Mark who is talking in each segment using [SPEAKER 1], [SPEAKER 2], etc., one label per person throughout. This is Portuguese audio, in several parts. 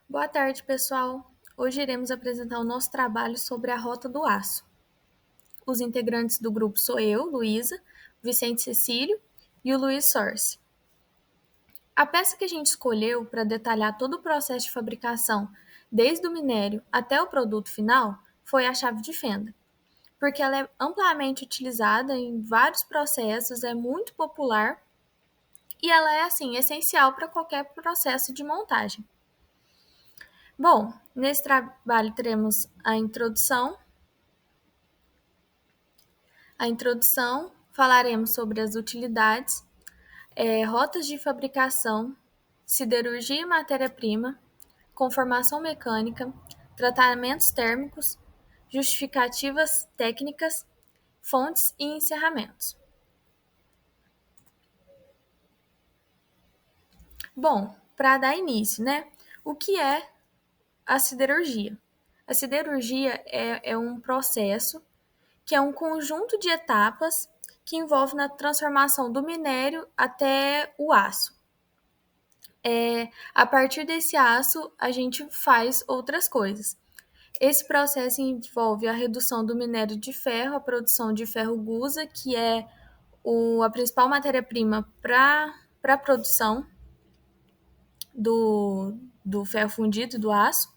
[SPEAKER 1] Boa tarde, pessoal. Hoje iremos apresentar o nosso trabalho sobre a Rota do Aço. Os integrantes do grupo sou eu, Luísa, Vicente Cecílio e o Luiz Sorce. A peça que a gente escolheu para detalhar todo o processo de fabricação, desde o minério até o produto final, foi a chave de fenda, porque ela é amplamente utilizada em vários processos, é muito popular e ela é, assim, essencial para qualquer processo de montagem. Bom, nesse trabalho teremos a introdução, falaremos sobre as utilidades, rotas de fabricação, siderurgia e matéria-prima, conformação mecânica, tratamentos térmicos, justificativas técnicas, fontes e encerramentos. Bom, para dar início, né? O que é a siderurgia? A siderurgia é um processo que é um conjunto de etapas que envolve na transformação do minério até o aço. A partir desse aço, a gente faz outras coisas. Esse processo envolve a redução do minério de ferro, a produção de ferro gusa, que é a principal matéria-prima para a produção do ferro fundido, do aço.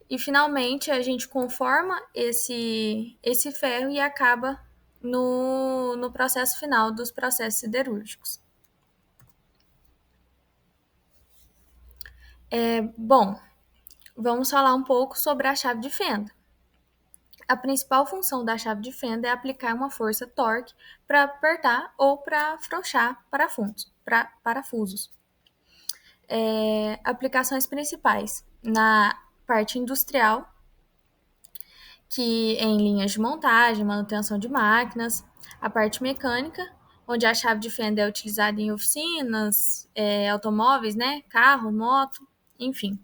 [SPEAKER 1] E finalmente a gente conforma esse ferro e acaba no processo final dos processos siderúrgicos. Bom, vamos falar um pouco sobre a chave de fenda. A principal função da chave de fenda é aplicar uma força torque para apertar ou para afrouxar parafusos. Aplicações principais na parte industrial, que em linhas de montagem, manutenção de máquinas, a parte mecânica, onde a chave de fenda é utilizada em oficinas, automóveis, né, carro, moto, enfim.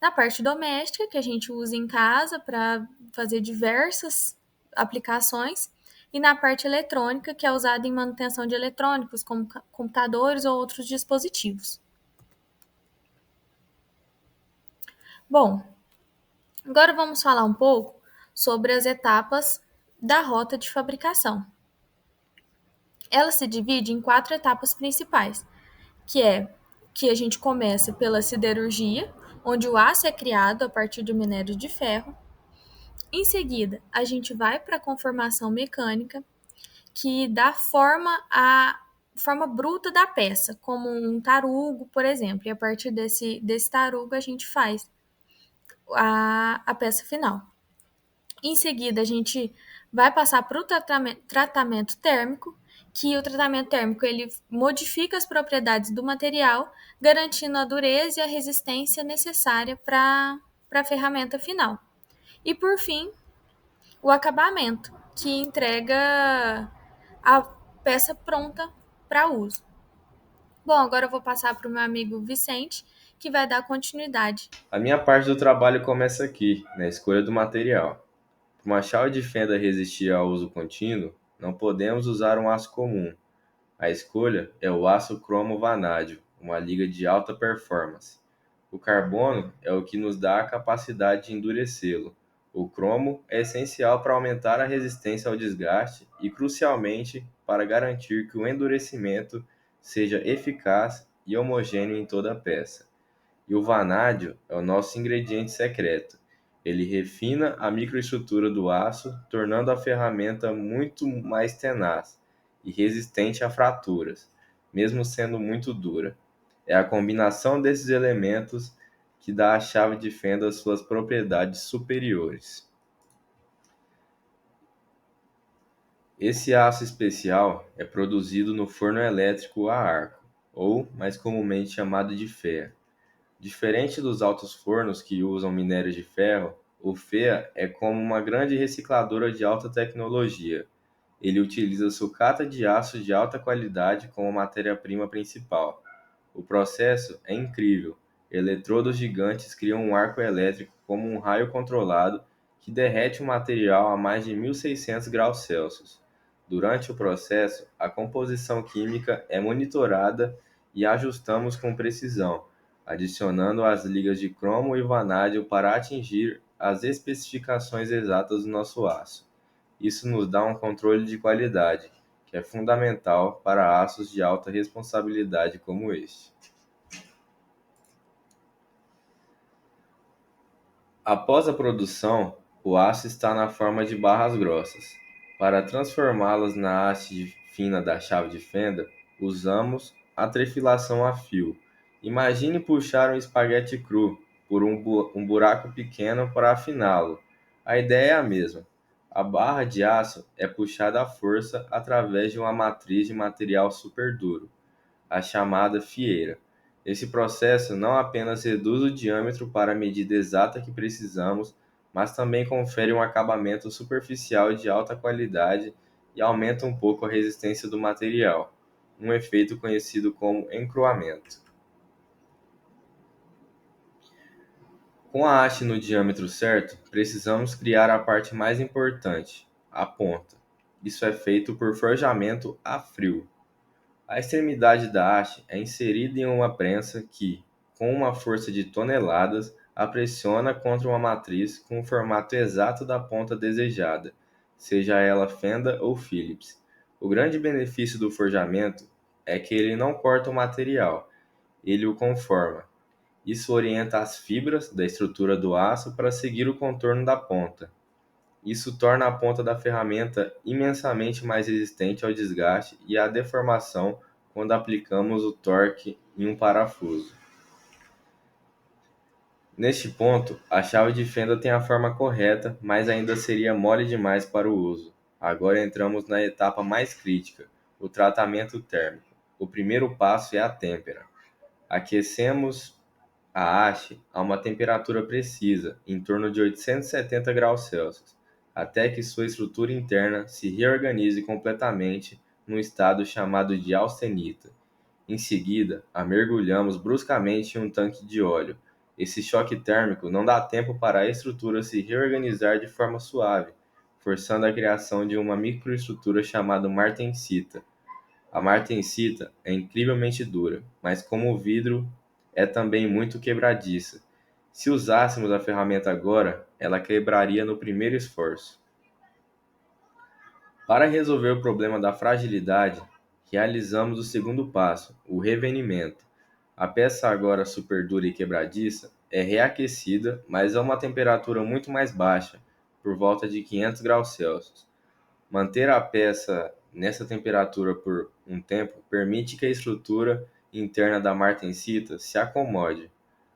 [SPEAKER 1] Na parte doméstica, que a gente usa em casa para fazer diversas aplicações, e na parte eletrônica, que é usada em manutenção de eletrônicos, como computadores ou outros dispositivos. Bom, agora vamos falar um pouco sobre as etapas da rota de fabricação. Ela se divide em 4 etapas principais, que é que a gente começa pela siderurgia, onde o aço é criado a partir do minério de ferro. Em seguida, a gente vai para a conformação mecânica, que dá forma à forma bruta da peça, como um tarugo, por exemplo. E a partir desse tarugo, a gente faz a peça final. Em seguida, a gente vai passar para o tratamento térmico, que o tratamento térmico ele modifica as propriedades do material, garantindo a dureza e a resistência necessária para a ferramenta final. E por fim, o acabamento, que entrega a peça pronta para uso. Bom, agora eu vou passar para o meu amigo Vicente, que vai dar continuidade.
[SPEAKER 2] A minha parte do trabalho começa aqui, na escolha do material. Para uma chave de fenda resistir ao uso contínuo, não podemos usar um aço comum. A escolha é o aço cromo-vanádio, uma liga de alta performance. O carbono é o que nos dá a capacidade de endurecê-lo. O cromo é essencial para aumentar a resistência ao desgaste e, crucialmente, para garantir que o endurecimento seja eficaz e homogêneo em toda a peça. E o vanádio é o nosso ingrediente secreto. Ele refina a microestrutura do aço, tornando a ferramenta muito mais tenaz e resistente a fraturas, mesmo sendo muito dura. É a combinação desses elementos que dá à chave de fenda suas propriedades superiores. Esse aço especial é produzido no forno elétrico a arco, ou mais comumente chamado de FEA. Diferente dos altos fornos que usam minério de ferro, o FEA é como uma grande recicladora de alta tecnologia. Ele utiliza sucata de aço de alta qualidade como matéria-prima principal. O processo é incrível. Eletrodos gigantes criam um arco elétrico como um raio controlado que derrete o material a mais de 1600 graus Celsius. Durante o processo, a composição química é monitorada e ajustamos com precisão, adicionando as ligas de cromo e vanádio para atingir as especificações exatas do nosso aço. Isso nos dá um controle de qualidade, que é fundamental para aços de alta responsabilidade como este. Após a produção, o aço está na forma de barras grossas. Para transformá-las na haste fina da chave de fenda, usamos a trefilação a fio. Imagine puxar um espaguete cru por um buraco pequeno para afiná-lo. A ideia é a mesma. A barra de aço é puxada à força através de uma matriz de material superduro, a chamada fieira. Esse processo não apenas reduz o diâmetro para a medida exata que precisamos, mas também confere um acabamento superficial de alta qualidade e aumenta um pouco a resistência do material, um efeito conhecido como encroamento. Com a haste no diâmetro certo, precisamos criar a parte mais importante, a ponta. Isso é feito por forjamento a frio. A extremidade da haste é inserida em uma prensa que, com uma força de toneladas, a pressiona contra uma matriz com o formato exato da ponta desejada, seja ela fenda ou Phillips. O grande benefício do forjamento é que ele não corta o material, ele o conforma. Isso orienta as fibras da estrutura do aço para seguir o contorno da ponta. Isso torna a ponta da ferramenta imensamente mais resistente ao desgaste e à deformação quando aplicamos o torque em um parafuso. Neste ponto, a chave de fenda tem a forma correta, mas ainda seria mole demais para o uso. Agora entramos na etapa mais crítica, o tratamento térmico. O primeiro passo é a têmpera. Aquecemos a haste a uma temperatura precisa, em torno de 870 graus Celsius, até que sua estrutura interna se reorganize completamente num estado chamado de austenita. Em seguida, a mergulhamos bruscamente em um tanque de óleo. Esse choque térmico não dá tempo para a estrutura se reorganizar de forma suave, forçando a criação de uma microestrutura chamada martensita. A martensita é incrivelmente dura, mas como o vidro é também muito quebradiça. Se usássemos a ferramenta agora, ela quebraria no primeiro esforço. Para resolver o problema da fragilidade, realizamos o segundo passo, o revenimento. A peça agora super dura e quebradiça é reaquecida, mas a uma temperatura muito mais baixa, por volta de 500 graus Celsius. Manter a peça nessa temperatura por um tempo permite que a estrutura interna da martensita se acomode,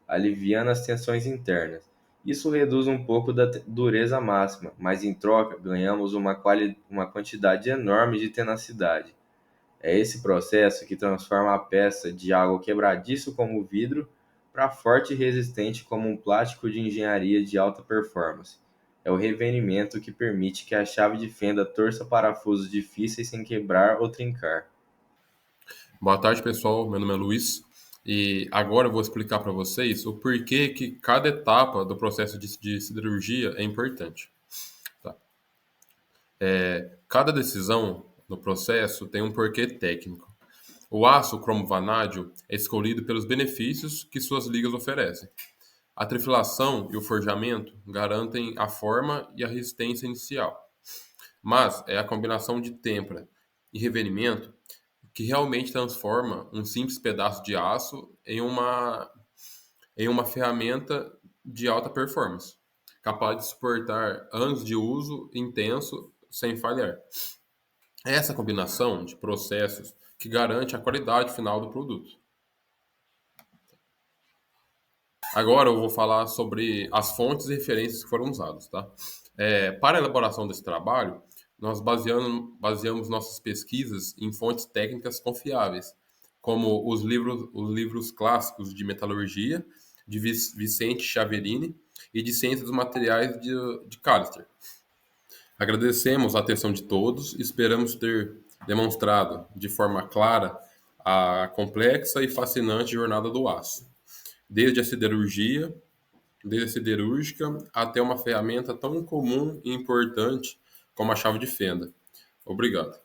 [SPEAKER 2] aliviando as tensões internas. Isso reduz um pouco da dureza máxima, mas em troca ganhamos uma quantidade enorme de tenacidade. É esse processo que transforma a peça de algo quebradiço como o vidro para forte e resistente como um plástico de engenharia de alta performance. É o revenimento que permite que a chave de fenda torça parafusos difíceis sem quebrar ou trincar.
[SPEAKER 3] Boa tarde, pessoal. Meu nome é Luiz e agora eu vou explicar para vocês o porquê que cada etapa do processo de siderurgia é importante. Tá? Cada decisão no processo tem um porquê técnico. O aço cromo-vanádio é escolhido pelos benefícios que suas ligas oferecem. A trefilação e o forjamento garantem a forma e a resistência inicial, mas é a combinação de têmpera e revenimento que realmente transforma um simples pedaço de aço em uma ferramenta de alta performance, capaz de suportar anos de uso intenso sem falhar. É essa combinação de processos que garante a qualidade final do produto. Agora eu vou falar sobre as fontes e referências que foram usadas, tá? Para a elaboração desse trabalho, nós baseamos nossas pesquisas em fontes técnicas confiáveis, como os livros clássicos de metalurgia, de Vicente Chiaverini e de ciência dos materiais de Callister. Agradecemos a atenção de todos e esperamos ter demonstrado de forma clara a complexa e fascinante jornada do aço, desde a siderurgia, desde a siderúrgica até uma ferramenta tão comum e importante como a chave de fenda. Obrigado.